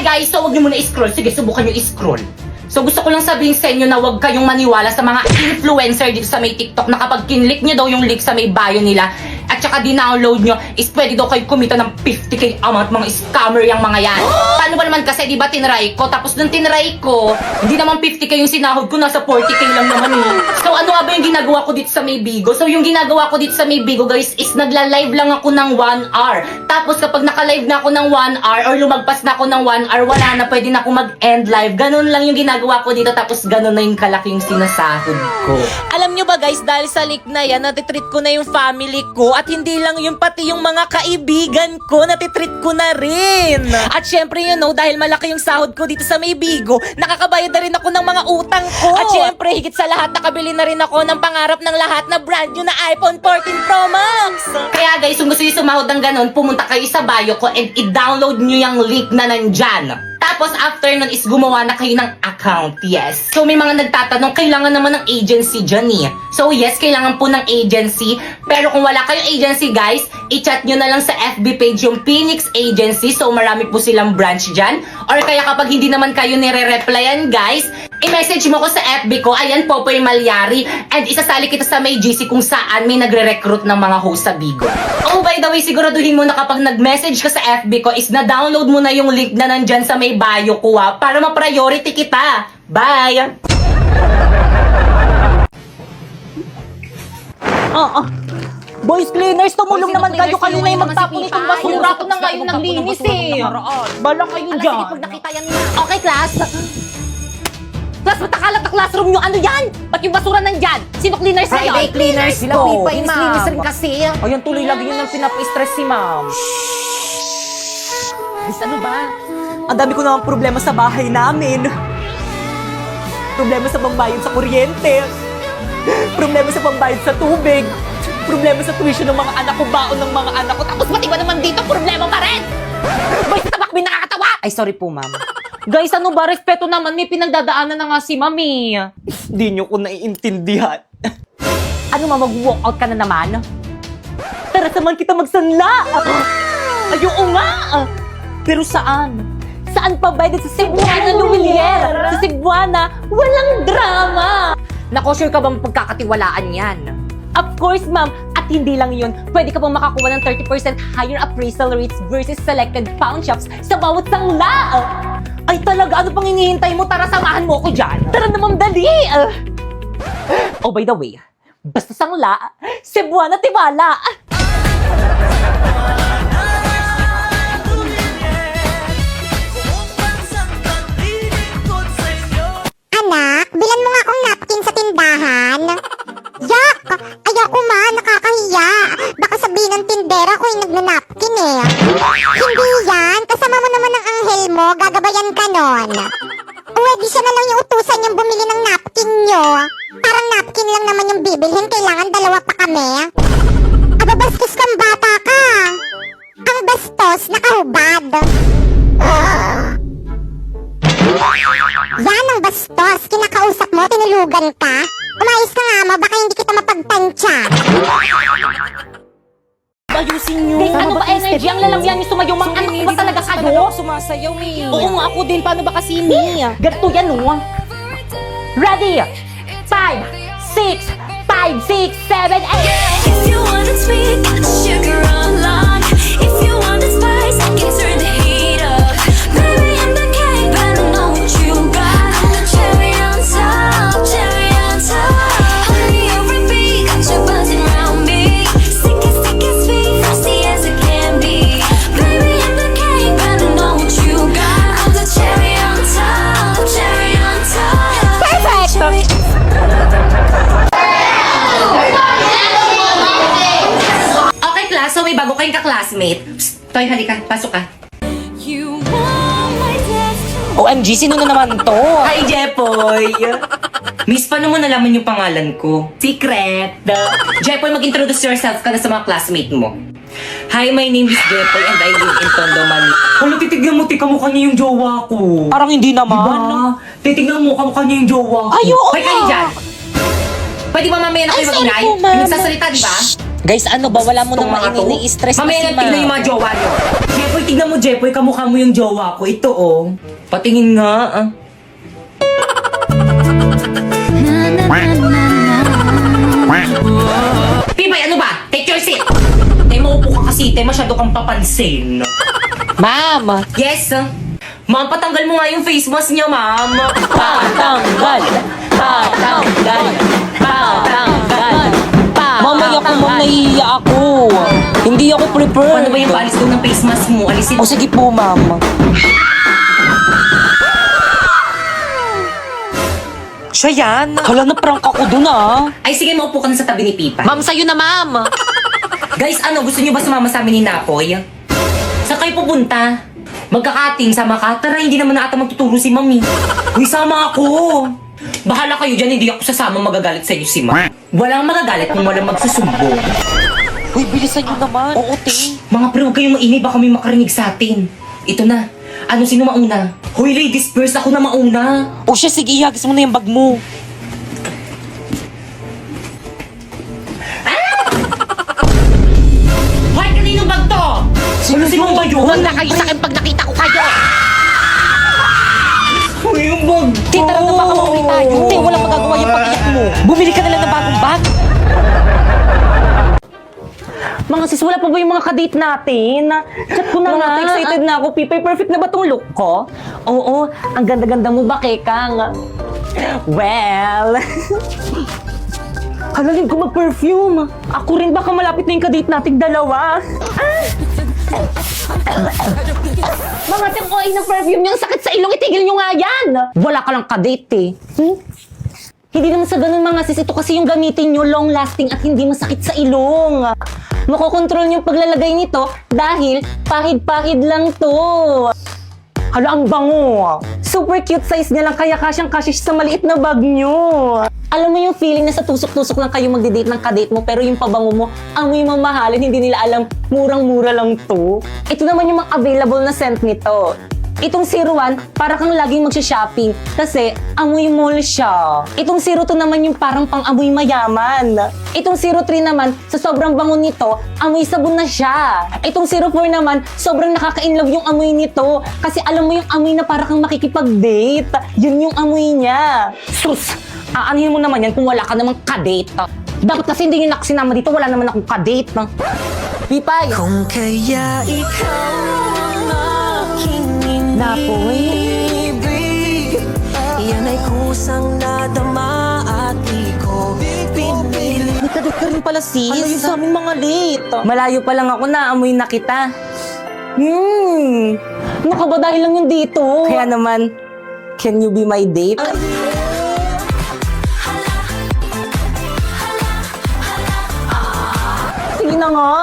guys, so huwag niyo muna i-scroll. Sige, subukan niyo i-scroll. So gusto ko lang sabihin sa inyo na huwag kayong maniwala sa mga influencer dito sa may TikTok na kapag kinlik nyo daw yung link sa may bio nila at saka dinownload nyo is pwede daw kayo kumita ng 50k amount. Mga scammer yung mga yan. Paano ba naman kasi, di ba tinry ko? Tapos nung tinry ko, hindi naman 50k yung sinahod ko, nasa 40k lang naman eh. So ano nga ba yung ginagawa ko dito sa may Bigo? So yung ginagawa ko dito sa may Bigo guys is nagla-live lang ako ng 1 hour. Tapos kapag naka-live na ako ng 1 hour or lumagpas na ako ng 1 hour, wala na, pwede na ako mag-end live. Ganun lang yung ginagawa ko dito, tapos ganun na yung kalaki yung sinasahod ko. Alam nyo ba guys, dahil sa leak na yan, natitreat ko na yung family ko at hindi lang yung pati yung mga kaibigan ko, natitreat ko na rin. At syempre you know, dahil malaki yung sahod ko dito sa may Bigo, nakakabayad na rin ako ng mga utang ko. At syempre, higit sa lahat, nakabili na rin ako ng pangarap ng lahat na brand new na iPhone 14 Pro Max. Kaya guys, kung gusto nyo sumahod ng ganun, pumunta kayo sa bio ko and i-download nyo yung link na nandyan. Tapos after nun is gumawa na kayo ng account, yes. So may mga nagtatanong, kailangan naman ng agency dyan eh. So yes, kailangan po ng agency. Pero kung wala kayong agency guys, i-chat nyo na lang sa FB page yung Phoenix Agency. So marami po silang branch dyan. Or kaya kapag hindi naman kayo nire-replyan guys, i-message mo ko sa FB ko, ayan Popoy Malyari. And isasali kita sa may GC kung saan may nagre-recruit ng mga host sa Bigo. Oh by the way, siguraduhin mo na kapag nag-message ka sa FB ko is na-download mo na yung link na nandyan sa may bio ko para ma-priority kita. Bye! Boys cleaners, tumulong Boys, naman cleaners, kayo. Kayo na yung tulungan magtapon naman si itong Pia. basura. Ako na nga yung Ayun, naglinis magtapon eh. ng nakaraan. Bala kayo Alas, dyan. sige, pag nakita yan niya. Okay, class. Class, ba't nakalat na classroom nyo? Ano yan? Ba't yung basura nandyan? Sino cleaners na yan? Friday cleaners Sila ko. Pipa, Yes, linis ma'am. rin kasi. Ayun, tuloy lagi yun ang pinapa-stress si ma'am. Miss, ano ba? Ang dami ko naman problema sa bahay namin. Problema sa pambayad sa kuryente. Problema sa pambayad sa tubig. Problema sa tuition ng mga anak ko, baon ng mga anak ko. Tapos ba't iba naman dito? Problema pa rin! Boy, sa tabak, may nakakatawa! Ay, sorry po, ma'am. Guys, ano ba? Respeto naman. May pinagdadaanan na nga si Mami. Hindi niyo ko naiintindihan. Ano ma, mag-walk out ka na naman? Tara, samahan kita magsanla! Ayoko nga! Pero saan? Saan pa ba? Sa Cebuana, Luwilier! Sa Cebuana, walang drama! Nako, sure ka bang pagkakatiwalaan yan? Of course, ma'am. At hindi lang yun, pwede ka pang makakuha ng 30% higher appraisal rates versus selected pawn shops sa bawat sangla! Ay talaga, ano pang hinihintay mo? Tara, samahan mo ako dyan! Tara naman, dali! Oh, by the way, basta sangla, Cebuana tiwala! Anak, bilan mo nga akong napkin sa tindahan. Yak! Ayoko ma, nakakahiya. Baka sabihin ng tindera ko yung nagnanapkin eh. Hindi yan, kasama mo naman ang anghel mo, gagabayan ka nun. Pwede siya na lang yung utusan niyang bumili ng napkin nyo. Parang napkin lang naman yung bibilhin, kailangan dalawa pa kami. Ababastos kang bata ka. Ang bastos, nakahubad. Yan ang bastos. Kinakausap mo, tinulugan ka. Umayos ka nga, ma. Baka hindi kita mapagtansya. Ayusin niyo! Guys, ano ba energy? Ang lalamyan yung sumayo. Mang anak ba talaga kayo? Sumasayaw, Mi. Oo nga, ako din. Paano ba kasi, Mi? Ganito yan, oh. Ready? 5, 6, 5, 6, 7, 8. If you want it sweet, got the sugar online. If you want it spice, I can turn the heat up. Baby, I'm the king, better know what you got. I'm the cherry on top, cherry on top. Honey, on repeat, got you buzzing around me. Sick and sweet, frosty as it can be. Baby, I'm the king, better know what you got. I'm the cherry on top, cherry on top. Perfect! Okay class, so may bago kayong ka-classmate. Psst, Toy, halika, pasok ka. You want my destiny. OMG, sino na naman to? Hi, Jepoy! Miss, paano mo nalaman yung pangalan ko? Secret! Jepoy, mag-introduce yourself ka na sa mga classmate mo. Hi, my name is Jepoy and I live in Tondo, Manila. Hala, titignan mo, kamukha niya yung jowa ko. Parang hindi naman. Diba? Titignan mo, kamukha niya yung jowa ko. Ay, oo Hoy, kayo nga. dyan! Pwede ba mamaya na kayo Ay, sorry mag-ingay? po, ma'am. Nagsasalita, di ba? Guys, ano ba? Wala mo nang mainini-stress na Mamaya si na tignan yung Ma. mga jowa nyo. Jepoy, tignan mo, Jepoy. Kamukha mo yung jowa ko. Ito, oh. Patingin nga, ah. Pipay, ano ba? Take your seat. Tay, maupo ka kasi. Tay, masyado kang papansin. Ma'am! Yes, ah. Ma'am, patanggal mo nga yung face mask niya, ma'am. Patanggal! Patanggal! Patanggal! Mamaya ko, ma'am, nahihiya ako. Hindi ako prepared. Ano ba yung balis ko ng face mask mo? Alisin O sige po, ma'am. Siya yan. Hala, na-prank ako dun ah. Ay, sige, maupo ka na sa tabi ni Pipa. Ma'am, sa'yo na, ma'am. Guys, ano, gusto niyo ba sumama sa amin ni Napoy? Saan kayo pupunta? Magkakating, sama ka? Tara, hindi naman na ata magtuturo si Mami. Uy, sama ako. Bahala kayo dyan, hindi ako sasama, magagalit sa inyo si Ma. Walang magagalit kung walang magsusumbong. Uy, bilisan nyo naman. Oo, te. Mga pre, huwag kayong maingay, baka may makarinig sa atin. Ito na. Ano, sino mauna? Hoy, ladies first, ako na mauna. O siya, sige, ihagis mo na yung bag mo. Hoy, kanino bag to? Sino ba yun? Huwag na kayo sa akin pag nakita ko kayo. Hoy, yung bag ko. Te, tara na baka mauwi tayo. Te, walang magagawa yung pag-iyak mo. Bumili ka na lang ng bagong bag. Mga sis, wala pa ba yung mga kadate natin? Chat ko na nga. Excited na ako, Pipay. Perfect na ba tong look ko? Oo, ang ganda-ganda mo ba, Kekang? Well... Halalim ko mag-perfume. Ako rin, baka malapit na yung kadate nating dalawa. Mga tikoy ng perfume niyang sakit sa ilong, itigil niyo nga yan! Wala ka lang kadate eh. Hindi naman sa ganun mga sis, ito kasi yung gamitin nyo, long-lasting at hindi masakit sa ilong. Makokontrol yung paglalagay nito dahil pahid-pahid lang to. Hala, ang bango. Super cute size niya lang kaya kasyang-kasya siya sa maliit na bag nyo. Alam mo yung feeling na sa tusok-tusok lang kayo magdi-date ng kadate mo pero yung pabango mo, amoy mamahalin, hindi nila alam, murang-mura lang to. Ito naman yung mga available na scent nito. Itong 01, para kang laging magsha-shopping kasi amoy mall siya. Itong 02 naman yung parang pang-amoy mayaman. Itong 03 naman, sa sobrang bango nito, amoy sabon na siya. Itong 04 naman, sobrang nakaka-inlove yung amoy nito kasi alam mo yung amoy na para kang makikipag-date. Yun yung amoy niya. Sus! Aanhin mo naman yan kung wala ka namang kadate. Dapat kasi hindi nyo nakasinama dito, wala naman akong kadate. Pipay! Kung kaya ikaw ang aking Napoy? inibig, yan ay kusang nadama at di ko pinili. May kadate ka rin pala, sis. Ano yung sa aming mga late? Malayo pa lang ako na, amoy na kita. Ano ka ba dahil lang yung dito? Kaya naman, can you be my date? Sige na nga.